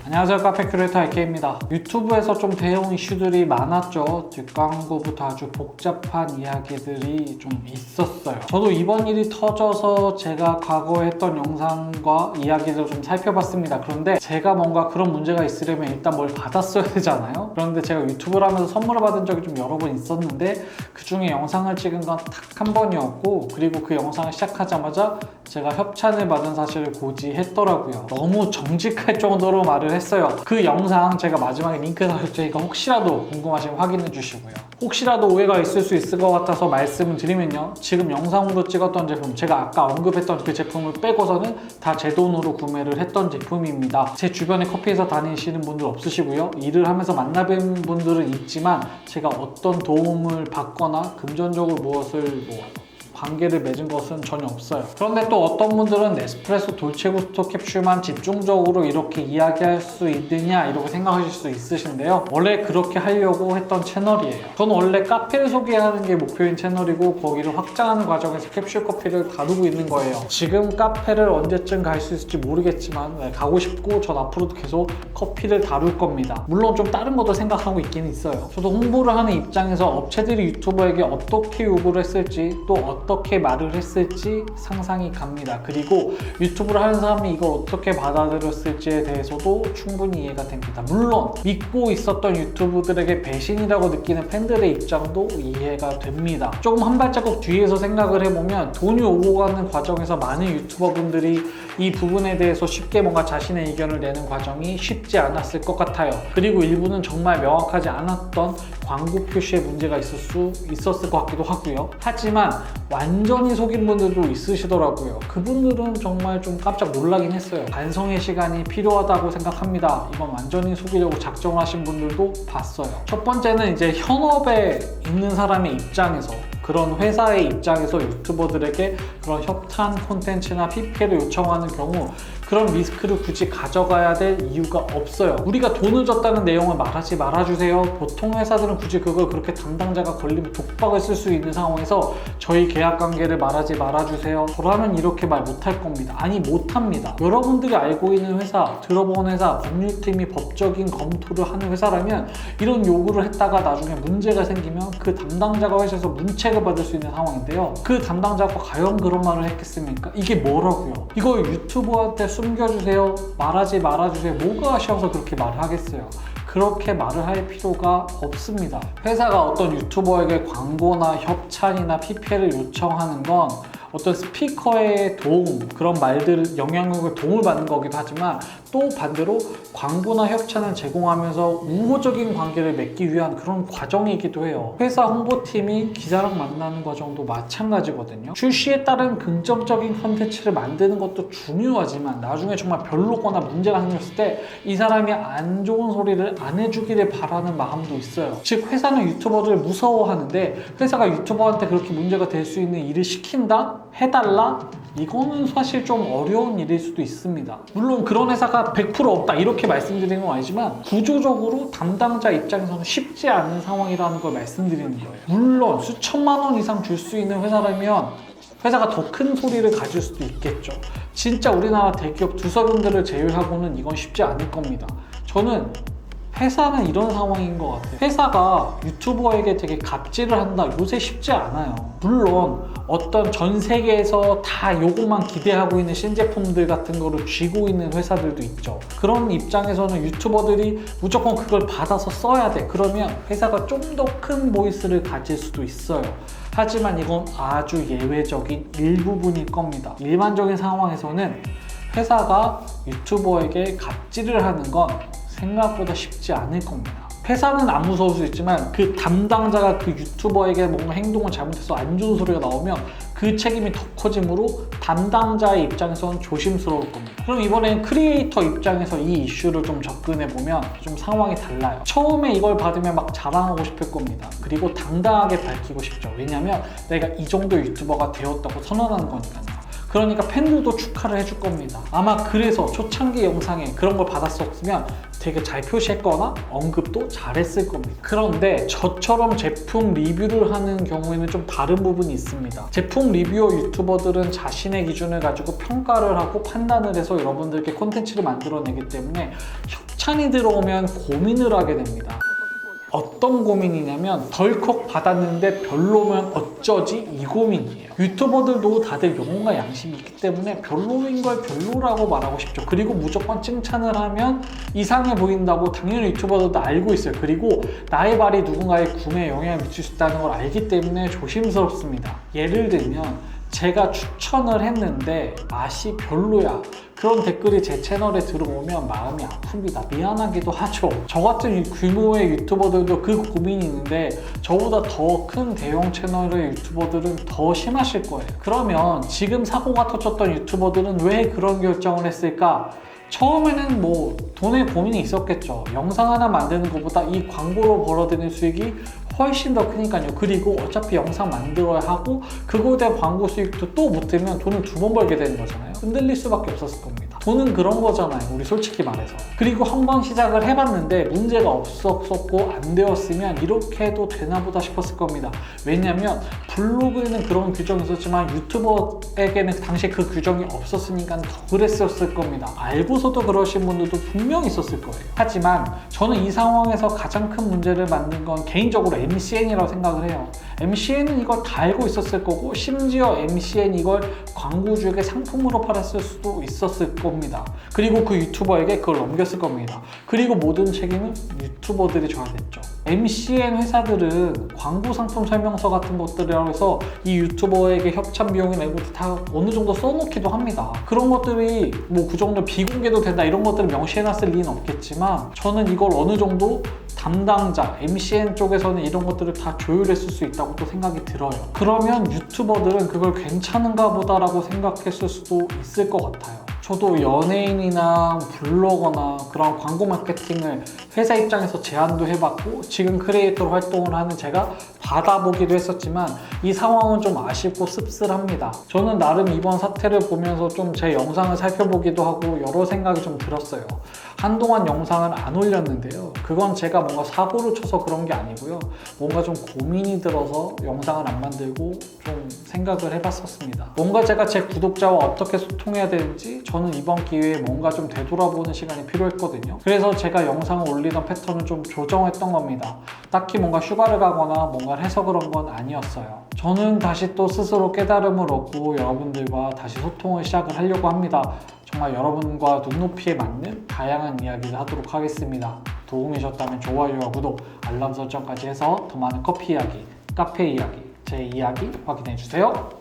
안녕하세요, 카페 큐레이터 IK입니다. 유튜브에서 좀 대형 이슈들이 많았죠. 뒷광고부터 아주 복잡한 이야기들이 좀 있었어요. 저도 이번 일이 터져서 제가 과거에 했던 영상과 이야기를 좀 살펴봤습니다. 그런데 제가 뭔가 그런 문제가 있으려면 일단 뭘 받았어야 되잖아요. 그런데 제가 유튜브를 하면서 선물을 받은 적이 좀 여러 번 있었는데 그 중에 영상을 찍은 건 딱 한 번이었고, 그리고 그 영상을 시작하자마자 제가 협찬을 받은 사실을 고지했더라고요. 너무 정직할 정도로 말을 했어요. 그 영상 제가 마지막에 링크 달을 테니까 혹시라도 궁금하시면 확인해 주시고요. 혹시라도 오해가 있을 수 있을 것 같아서 말씀을 드리면요, 지금 영상으로 찍었던 제품, 제가 아까 언급했던 그 제품을 빼고서는 다 제 돈으로 구매를 했던 제품입니다. 제 주변에 커피에서 다니시는 분들 없으시고요, 일을 하면서 만나뵌 분들은 있지만 제가 어떤 도움을 받거나 금전적으로 무엇을 관계를 맺은 것은 전혀 없어요. 그런데 또 어떤 분들은 네스프레소 돌체구스토 캡슐만 집중적으로 이렇게 이야기할 수 있느냐 이렇게 생각하실 수 있으신데요, 원래 그렇게 하려고 했던 채널이에요. 저는 원래 카페를 소개하는 게 목표인 채널이고 거기를 확장하는 과정에서 캡슐 커피를 다루고 있는 거예요. 지금 카페를 언제쯤 갈 수 있을지 모르겠지만 가고 싶고 전 앞으로도 계속 커피를 다룰 겁니다. 물론 좀 다른 것도 생각하고 있긴 있어요. 저도 홍보를 하는 입장에서 업체들이 유튜버에게 어떻게 요구를 했을지, 또 어떻게 말을 했을지 상상이 갑니다. 그리고 유튜브를 하는 사람이 이걸 어떻게 받아들였을지에 대해서도 충분히 이해가 됩니다. 물론 믿고 있었던 유튜브들에게 배신이라고 느끼는 팬들의 입장도 이해가 됩니다. 조금 한 발자국 뒤에서 생각을 해보면 돈이 오고 가는 과정에서 많은 유튜버분들이 이 부분에 대해서 쉽게 뭔가 자신의 의견을 내는 과정이 쉽지 않았을 것 같아요. 그리고 일부는 정말 명확하지 않았던 광고 표시에 문제가 있었을 것 같기도 하고요. 하지만 완전히 속인 분들도 있으시더라고요. 그분들은 정말 좀 깜짝 놀라긴 했어요. 반성의 시간이 필요하다고 생각합니다. 이건 완전히 속이려고 작정을 하신 분들도 봤어요. 첫 번째는 이제 현업에 있는 사람의 입장에서, 그런 회사의 입장에서 유튜버들에게 그런 협찬 콘텐츠나 PPL을 요청하는 경우 그런 리스크를 굳이 가져가야 될 이유가 없어요. 우리가 돈을 줬다는 내용을 말하지 말아주세요. 보통 회사들은 굳이 그걸 그렇게 담당자가 걸리면 독박을 쓸 수 있는 상황에서 저희 계약 관계를 말하지 말아주세요, 저라면 이렇게 말 못할 겁니다. 아니, 못합니다. 여러분들이 알고 있는 회사, 들어본 회사, 법률팀이 법적인 검토를 하는 회사라면 이런 요구를 했다가 나중에 문제가 생기면 그 담당자가 회사에서 문책을 받을 수 있는 상황인데요, 그 담당자가 과연 그런 말을 했겠습니까? 이게 뭐라고요? 이걸 유튜버한테 숨겨주세요, 말하지 말아주세요, 뭐가 아쉬워서 그렇게 말을 하겠어요? 그렇게 말을 할 필요가 없습니다. 회사가 어떤 유튜버에게 광고나 협찬이나 PPL을 요청하는 건 어떤 스피커의 도움, 그런 말들, 영향력을 도움을 받는 거기도 하지만 또 반대로 광고나 협찬을 제공하면서 우호적인 관계를 맺기 위한 그런 과정이기도 해요. 회사 홍보팀이 기자랑 만나는 과정도 마찬가지거든요. 출시에 따른 긍정적인 컨텐츠를 만드는 것도 중요하지만 나중에 정말 별로거나 문제가 생겼을 때 이 사람이 안 좋은 소리를 안 해주기를 바라는 마음도 있어요. 즉, 회사는 유튜버를 무서워하는데 회사가 유튜버한테 그렇게 문제가 될 수 있는 일을 시킨다? 해달라? 이거는 사실 좀 어려운 일일 수도 있습니다. 물론 그런 회사가 100% 없다 이렇게 말씀드리는 건 아니지만 구조적으로 담당자 입장에서는 쉽지 않은 상황이라는 걸 말씀드리는 거예요. 물론 수천만 원 이상 줄 수 있는 회사라면 회사가 더 큰 소리를 가질 수도 있겠죠. 진짜 우리나라 대기업 두서른들을 제외하고는 이건 쉽지 않을 겁니다. 저는 회사는 이런 상황인 것 같아요. 회사가 유튜버에게 되게 갑질을 한다, 요새 쉽지 않아요. 물론 어떤 전 세계에서 다 요것만 기대하고 있는 신제품들 같은 거를 쥐고 있는 회사들도 있죠. 그런 입장에서는 유튜버들이 무조건 그걸 받아서 써야 돼, 그러면 회사가 좀 더 큰 보이스를 가질 수도 있어요. 하지만 이건 아주 예외적인 일부분일 겁니다. 일반적인 상황에서는 회사가 유튜버에게 갑질을 하는 건 생각보다 쉽지 않을 겁니다. 회사는 안 무서울 수 있지만 그 담당자가 그 유튜버에게 뭔가 행동을 잘못해서 안 좋은 소리가 나오면 그 책임이 더 커지므로 담당자의 입장에서는 조심스러울 겁니다. 그럼 이번엔 크리에이터 입장에서 이 이슈를 좀 접근해보면 좀 상황이 달라요. 처음에 이걸 받으면 막 자랑하고 싶을 겁니다. 그리고 당당하게 밝히고 싶죠. 왜냐면 내가 이 정도 유튜버가 되었다고 선언하는 거니까요. 그러니까 팬들도 축하를 해줄 겁니다. 아마 그래서 초창기 영상에 그런 걸 받았었으면 되게 잘 표시했거나 언급도 잘했을 겁니다. 그런데 저처럼 제품 리뷰를 하는 경우에는 좀 다른 부분이 있습니다. 제품 리뷰어 유튜버들은 자신의 기준을 가지고 평가를 하고 판단을 해서 여러분들께 콘텐츠를 만들어내기 때문에 추천이 들어오면 고민을 하게 됩니다. 어떤 고민이냐면 덜컥 받았는데 별로면 어쩌지 이 고민이에요. 유튜버들도 다들 영혼과 양심이 있기 때문에 별로인 걸 별로라고 말하고 싶죠. 그리고 무조건 칭찬을 하면 이상해 보인다고 당연히 유튜버들도 알고 있어요. 그리고 나의 말이 누군가의 구매에 영향을 미칠 수 있다는 걸 알기 때문에 조심스럽습니다. 예를 들면 제가 추천을 했는데 맛이 별로야, 그런 댓글이 제 채널에 들어오면 마음이 아픕니다. 미안하기도 하죠. 저 같은 규모의 유튜버들도 그 고민이 있는데 저보다 더 큰 대형 채널의 유튜버들은 더 심하실 거예요. 그러면 지금 사고가 터졌던 유튜버들은 왜 그런 결정을 했을까? 처음에는 뭐 돈에 고민이 있었겠죠. 영상 하나 만드는 것보다 이 광고로 벌어들이는 수익이 훨씬 더 크니까요. 그리고 어차피 영상 만들어야 하고 그거에 대한 광고 수익도 또 못 들면 돈을 두 번 벌게 되는 거잖아요. 흔들릴 수밖에 없었을 겁니다. 돈은 그런 거잖아요, 우리 솔직히 말해서. 그리고 한 번 시작을 해봤는데 문제가 없었고 안 되었으면 이렇게 해도 되나 보다 싶었을 겁니다. 왜냐면 블로그에는 그런 규정이 있었지만 유튜버에게는 당시에 그 규정이 없었으니까 더 그랬었을 겁니다. 알고서도 그러신 분들도 분명히 있었을 거예요. 하지만 저는 이 상황에서 가장 큰 문제를 만든 건 개인적으로 MCN이라고 생각을 해요. MCN은 이걸 다 알고 있었을 거고 심지어 MCN 이걸 광고주에게 상품으로 팔았을 수도 있었을 겁니다. 그리고 그 유튜버에게 그걸 넘겼을 겁니다. 그리고 모든 책임은 유튜버들이 져야 됐죠. MCN 회사들은 광고 상품 설명서 같은 것들이라고 해서 이 유튜버에게 협찬 비용이 내고 다 어느 정도 써놓기도 합니다. 그런 것들이 뭐 그 정도 비공개도 된다 이런 것들을 명시해놨을 리는 없겠지만 저는 이걸 어느 정도 담당자, MCN 쪽에서는 이런 것들을 다 조율했을 수 있다고 또 생각이 들어요. 그러면 유튜버들은 그걸 괜찮은가 보다라고 생각했을 수도 있을 것 같아요. 저도 연예인이나 블로거나 그런 광고 마케팅을 회사 입장에서 제안도 해봤고 지금 크리에이터로 활동을 하는 제가 받아보기도 했었지만 이 상황은 좀 아쉽고 씁쓸합니다. 저는 나름 이번 사태를 보면서 좀 제 영상을 살펴보기도 하고 여러 생각이 좀 들었어요. 한동안 영상을 안 올렸는데요. 그건 제가 뭔가 사고를 쳐서 그런 게 아니고요. 뭔가 좀 고민이 들어서 영상을 안 만들고 좀 생각을 해봤었습니다. 뭔가 제가 제 구독자와 어떻게 소통해야 되는지 저는 이번 기회에 뭔가 좀 되돌아보는 시간이 필요했거든요. 그래서 제가 영상을 올리던 패턴을 좀 조정했던 겁니다. 딱히 뭔가 휴가를 가거나 뭔가를 해서 그런 건 아니었어요. 저는 다시 또 스스로 깨달음을 얻고 여러분들과 다시 소통을 시작을 하려고 합니다. 정말 여러분과 눈높이에 맞는 다양한 이야기를 하도록 하겠습니다. 도움이 되셨다면 좋아요와 구독, 알람 설정까지 해서 더 많은 커피 이야기, 카페 이야기, 제 이야기 확인해주세요.